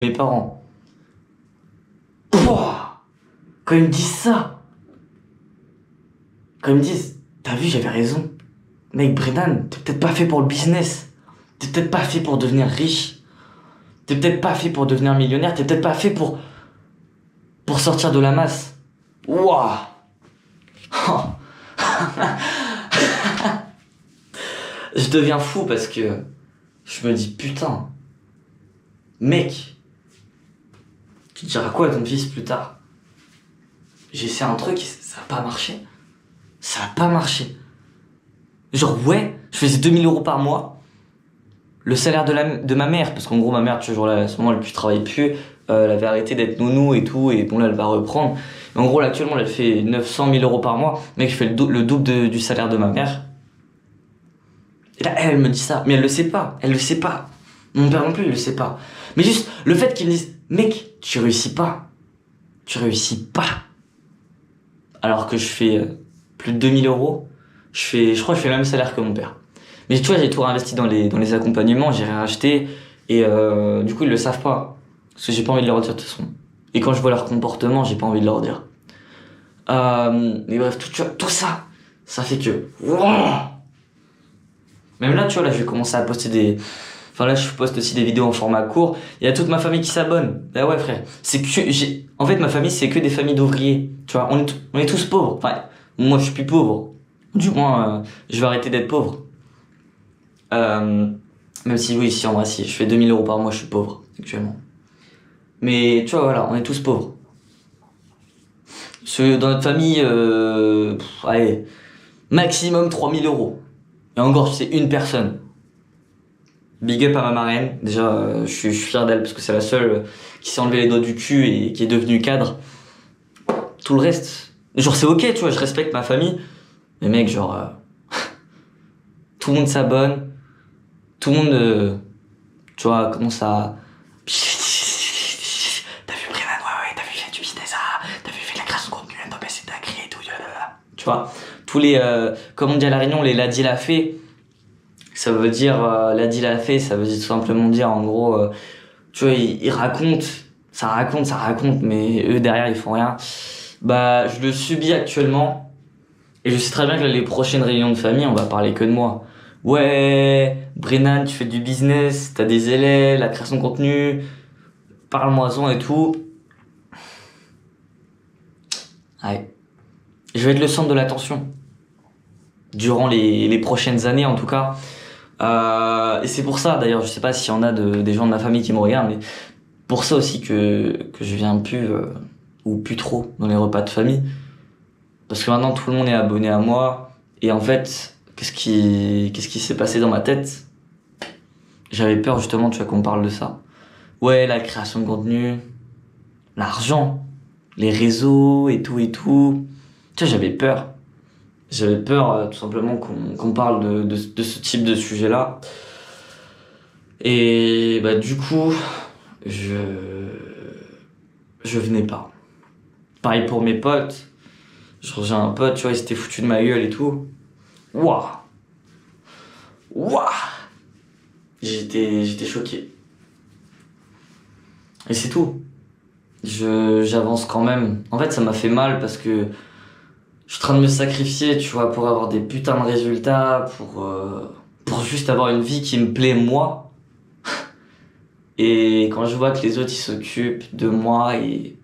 Mes parents. Pouah, quand ils me disent ça, quand ils me disent, t'as vu, j'avais raison. Mec, Brennan, t'es peut-être pas fait pour le business. T'es peut-être pas fait pour devenir riche. T'es peut-être pas fait pour devenir millionnaire. T'es peut-être pas fait pour sortir de la masse. Ouah. Je deviens fou parce que je me dis, putain, mec, tu diras quoi à ton fils plus tard? J'ai essayé un truc, ça a pas marché. Ça a pas marché. Genre, ouais, je faisais 2000 € par mois. Le salaire de ma mère, parce qu'en gros, ma mère, toujours là, à ce moment, elle ne travaille plus. Elle avait arrêté d'être nounou et tout, et bon, là, elle va reprendre. En gros, là, actuellement, elle fait 900 000 € par mois. Mec, je fais le double du salaire de ma mère. Et là, elle me dit ça. Mais elle le sait pas. Elle le sait pas. Mon père non plus, il le sait pas. Mais juste, le fait qu'il me dise, mec, tu réussis pas. Tu réussis pas. Alors que je fais plus de 2000 €. Je crois que je fais le même salaire que mon père. Mais tu vois, j'ai tout réinvesti dans les accompagnements, j'ai rien acheté. Et du coup, ils le savent pas. Parce que j'ai pas envie de leur dire de toute façon. Et quand je vois leur comportement, j'ai pas envie de leur dire. Mais bref, tu vois, tout ça, ça fait que... Wow. Même là, tu vois, là, je vais commencer à poster des... Enfin là, je poste aussi des vidéos en format court. Il y a toute ma famille qui s'abonne. Bah ouais, frère. En fait, ma famille, c'est que des familles d'ouvriers. Tu vois, on est tous pauvres. Enfin, moi, je suis plus pauvre. Du moins, je vais arrêter d'être pauvre. Même si, oui, si, en vrai, si je fais 2000 € par mois, je suis pauvre, actuellement. Mais, tu vois, voilà, on est tous pauvres. Dans notre famille, allez, maximum 3000 €. Et encore, c'est une personne. Big up à ma marraine. Déjà, je suis fier d'elle parce que c'est la seule qui s'est enlevé les doigts du cul et qui est devenue cadre. Tout le reste, genre, c'est ok, tu vois, je respecte ma famille. Mais mec, genre, tout le monde s'abonne. Tout le monde, tu vois, commence à... T'as vu Brennan, ouais, t'as vu, il fait du business, t'as vu, il fait de la création de contenu, t'as passé ta créé et tout, tu vois. Tous les, comme on dit à La Réunion, les l'a dit l'a fait. Ça veut dire, l'a dit l'a fait, ça veut tout simplement dire, en gros, tu vois, ils racontent, ça raconte, mais eux derrière ils font rien. Bah, je le subis actuellement, et je sais très bien que les prochaines réunions de famille, on va parler que de moi. Ouais, Brennan, tu fais du business, t'as des élèves, la création de contenu, parle-moi-en et tout. Ouais. Je vais être le centre de l'attention. Durant les prochaines années, en tout cas. Et c'est pour ça, d'ailleurs, je sais pas s'il y en a des gens de ma famille qui me regardent, mais pour ça aussi que je viens plus, ou plus trop, dans les repas de famille. Parce que maintenant, tout le monde est abonné à moi. Et en fait, qu'est-ce qui s'est passé dans ma tête? J'avais peur, justement, tu vois, qu'on parle de ça. Ouais, la création de contenu, l'argent, les réseaux et tout et tout. Tu vois, j'avais peur. J'avais peur, tout simplement, qu'on parle de ce type de sujet-là. Et bah du coup, je venais pas. Pareil pour mes potes. Je rejoins un pote, tu vois, il s'était foutu de ma gueule et tout. Waouh! Waouh! J'étais choqué. Et c'est tout. J'avance quand même. En fait, ça m'a fait mal parce que je suis en train de me sacrifier, tu vois, pour avoir des putains de résultats, pour juste avoir une vie qui me plaît moi. Et quand je vois que les autres ils s'occupent de moi et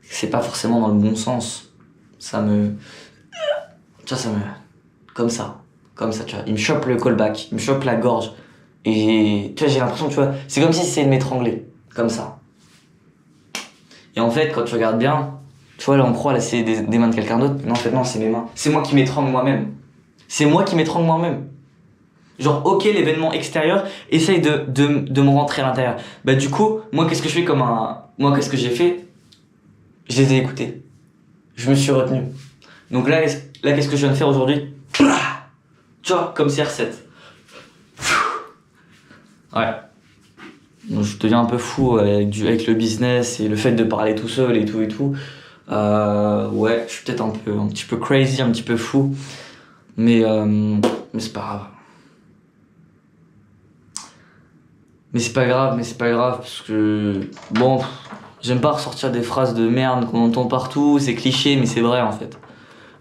c'est pas forcément dans le bon sens, ça me... Tu vois, ça me... Comme ça, tu vois. Il me chope le callback, il me chope la gorge. Et tu vois, j'ai l'impression, tu vois, c'est comme si c'était de m'étrangler. Comme ça. Et en fait, quand tu regardes bien, tu vois, là on croit, là c'est des mains de quelqu'un d'autre. Non, en fait, non, c'est mes mains. C'est moi qui m'étrangle moi-même. C'est moi qui m'étrangle moi-même. Genre, ok, l'événement extérieur essaye de me rentrer à l'intérieur. Bah, du coup, moi, qu'est-ce que je fais Moi, qu'est-ce que j'ai fait? Je les ai écoutés. Je me suis retenu. Donc là, qu'est-ce que je viens de faire aujourd'hui? Tu vois, comme CR7. Ouais. Donc, je deviens un peu fou avec le business et le fait de parler tout seul et tout et tout. Ouais, je suis peut-être un petit peu crazy, un petit peu fou. Mais c'est pas grave. Mais c'est pas grave, parce que... Bon, j'aime pas ressortir des phrases de merde qu'on entend partout, c'est cliché, mais c'est vrai en fait.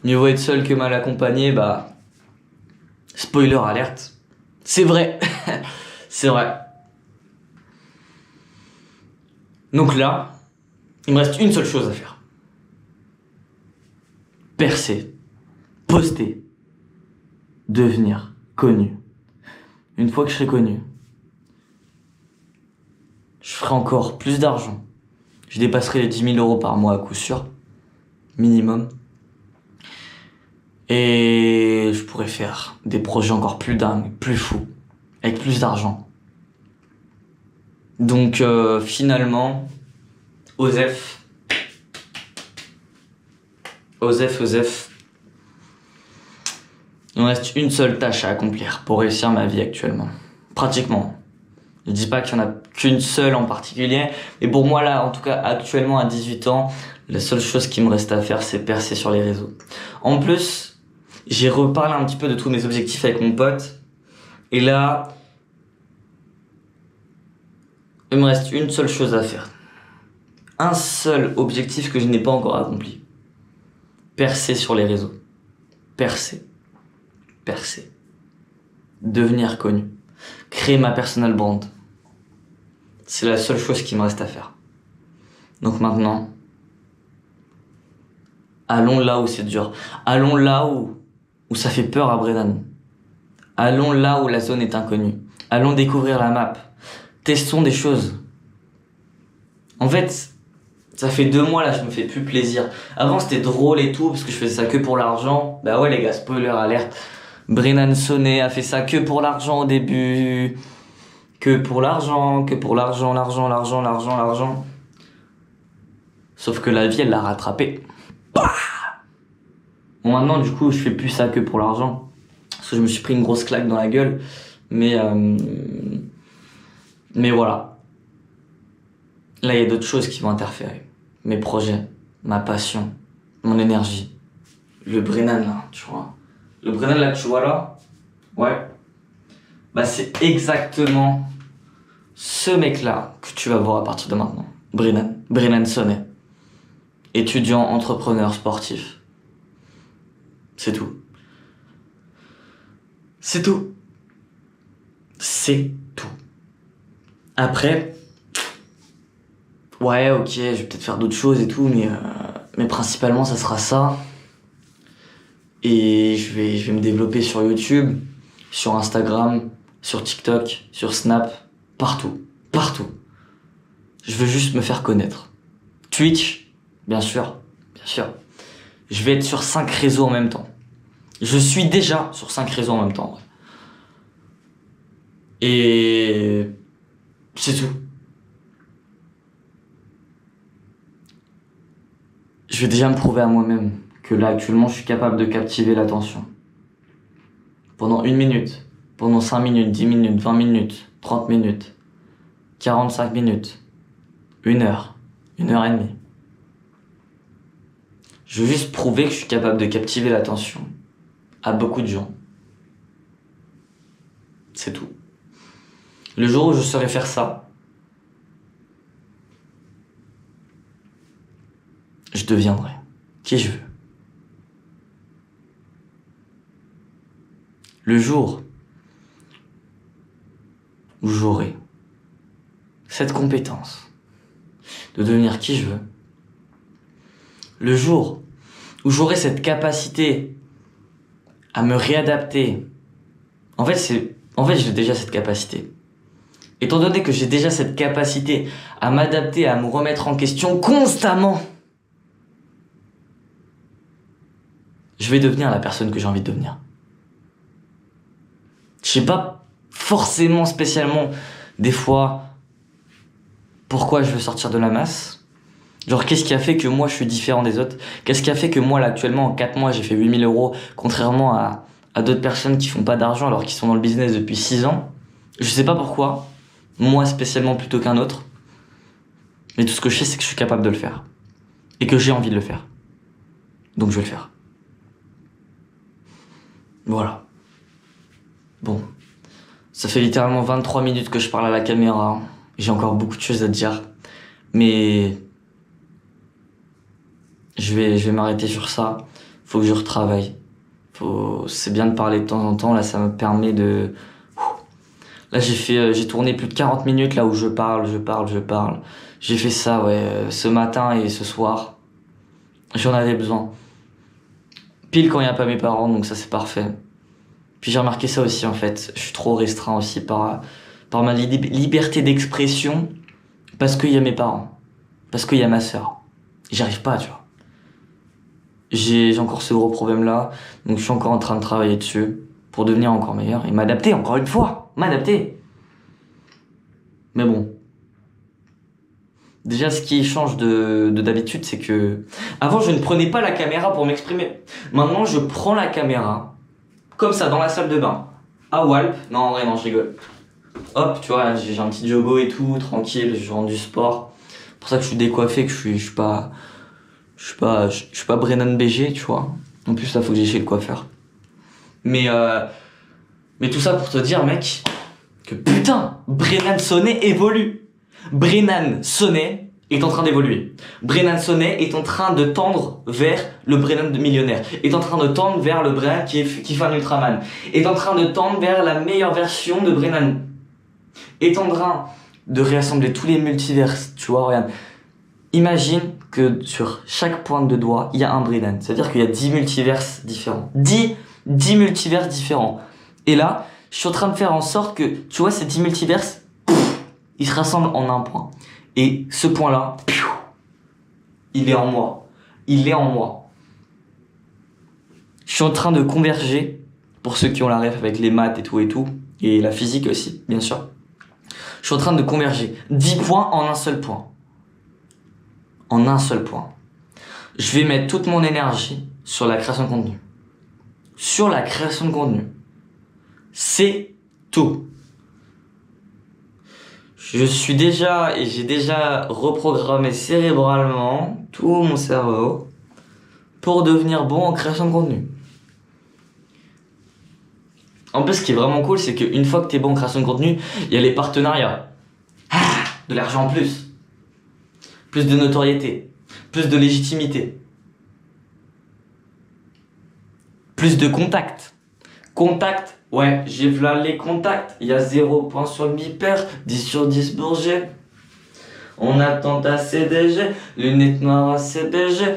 Mieux vaut être seul que mal accompagné, bah... Spoiler alerte. C'est vrai. C'est vrai. Donc là, il me reste une seule chose à faire. Percer. Poster. Devenir connu. Une fois que je serai connu, je ferai encore plus d'argent. Je dépasserai les 10 000 euros par mois à coup sûr. Minimum. Et je pourrais faire des projets encore plus dingues, plus fous, avec plus d'argent. Donc finalement, Osef, il me reste une seule tâche à accomplir pour réussir ma vie actuellement. Pratiquement. Je dis pas qu'il y en a qu'une seule en particulier, mais pour moi là, en tout cas actuellement à 18 ans, la seule chose qui me reste à faire, c'est percer sur les réseaux. En plus, j'ai reparlé un petit peu de tous mes objectifs avec mon pote, et là, il me reste une seule chose à faire. Un seul objectif que je n'ai pas encore accompli. Percer sur les réseaux. Percer. Devenir connu. Créer ma personal brand. C'est la seule chose qui me reste à faire. Donc maintenant, allons là où c'est dur. Allons là où ça fait peur à Brennan. Allons là où la zone est inconnue. Allons découvrir la map. Testons des choses. En fait, ça fait 2 mois là, je me fais plus plaisir. Avant c'était drôle et tout, parce que je faisais ça que pour l'argent. Bah ouais les gars, spoiler alerte. Brennan Sonnet a fait ça que pour l'argent au début. Que pour l'argent. Sauf que la vie elle l'a rattrapé. Bah bon maintenant du coup je fais plus ça que pour l'argent. Parce que je me suis pris une grosse claque dans la gueule. Mais voilà. Là il y a d'autres choses qui vont interférer. Mes projets, ma passion, mon énergie. Le Brennan là, tu vois. Le Brennan là que tu vois là, ouais. Bah c'est exactement ce mec là que tu vas voir à partir de maintenant. Brennan Sonnet. Étudiant, entrepreneur, sportif. C'est tout. C'est tout. C'est tout. Après, ouais, ok, je vais peut-être faire d'autres choses et tout, mais principalement ça sera ça. Et je vais me développer sur YouTube, sur Instagram, sur TikTok, sur Snap, partout. Je veux juste me faire connaître. Twitch, bien sûr. Je vais être sur 5 réseaux en même temps. Je suis déjà sur 5 réseaux en même temps. Ouais. Et c'est tout. Je vais déjà me prouver à moi-même que là actuellement je suis capable de captiver l'attention. Pendant 1 minute, pendant 5 minutes, 10 minutes, 20 minutes, 30 minutes, 45 minutes, 1 heure, 1 heure et demie. Je veux juste prouver que je suis capable de captiver l'attention à beaucoup de gens. C'est tout. Le jour où je saurai faire ça, je deviendrai qui je veux. Le jour où j'aurai cette compétence de devenir qui je veux, le jour où j'aurai cette capacité à me réadapter, en fait j'ai déjà cette capacité. Étant donné que j'ai déjà cette capacité à m'adapter, à me remettre en question constamment, je vais devenir la personne que j'ai envie de devenir. Je sais pas forcément spécialement des fois pourquoi je veux sortir de la masse. Genre qu'est-ce qui a fait que moi je suis différent des autres? Qu'est-ce qui a fait que moi là actuellement en 4 mois j'ai fait 8 000 euros contrairement à d'autres personnes qui font pas d'argent alors qu'ils sont dans le business depuis 6 ans? Je sais pas pourquoi, moi spécialement plutôt qu'un autre. Mais tout ce que je sais c'est que je suis capable de le faire. Et que j'ai envie de le faire. Donc je vais le faire. Voilà. Bon. Ça fait littéralement 23 minutes que je parle à la caméra. J'ai encore beaucoup de choses à te dire. Mais je vais m'arrêter sur ça. Faut que je retravaille. C'est bien de parler de temps en temps. Là, ça me permet de... Là, j'ai tourné plus de 40 minutes là où je parle. J'ai fait ça, ouais, ce matin et ce soir. J'en avais besoin. Pile quand il n'y a pas mes parents, donc ça c'est parfait. Puis j'ai remarqué ça aussi en fait. Je suis trop restreint aussi par ma liberté d'expression parce qu'il y a mes parents. Parce qu'il y a ma sœur. J'y arrive pas, tu vois. J'ai encore ce gros problème là, donc je suis encore en train de travailler dessus pour devenir encore meilleur et m'adapter encore une fois. M'adapter. Mais bon. Déjà, ce qui change de d'habitude, c'est que avant, je ne prenais pas la caméra pour m'exprimer. Maintenant, je prends la caméra, comme ça, dans la salle de bain, à Walp. Non, en vrai, non, je rigole. Hop, tu vois, j'ai un petit joggo et tout, tranquille, je rentre du sport. C'est pour ça que je suis décoiffé, que je suis pas Brennan BG, tu vois. En plus, là, faut que j'aille chez le coiffeur. Mais tout ça pour te dire, mec, que putain, Brennan Sonnet évolue. Brennan Sonnet est en train d'évoluer. Brennan Sonnet est en train de tendre vers le Brennan de millionnaire. Est en train de tendre vers le Brennan qui fait un Ultraman. Est en train de tendre vers la meilleure version de Brennan. Est en train de réassembler tous les multiverses. Tu vois, regarde. Imagine que sur chaque pointe de doigt, il y a un Brennan. C'est-à-dire qu'il y a 10 multiverses différents. 10 multiverses différents. Et là, je suis en train de faire en sorte que, tu vois, ces 10 multiverses, ils se rassemblent en un point. Et ce point-là, il est en moi. Il est en moi. Je suis en train de converger, pour ceux qui ont la ref avec les maths et tout, et la physique aussi, bien sûr. Je suis en train de converger 10 points en un seul point. En un seul point. Je vais mettre toute mon énergie sur la création de contenu. Sur la création de contenu. C'est tout. J'ai déjà reprogrammé cérébralement tout mon cerveau pour devenir bon en création de contenu. En plus, ce qui est vraiment cool, c'est qu'une fois que t'es bon en création de contenu, il y a les partenariats. De l'argent en plus. Plus de notoriété. Plus de légitimité. Plus de contacts. Contacts. Ouais, j'ai là les contacts. Il y a 0 point sur le bipère, 10 sur 10 Bourget. On attend ta CDG, lunettes noires à CBG.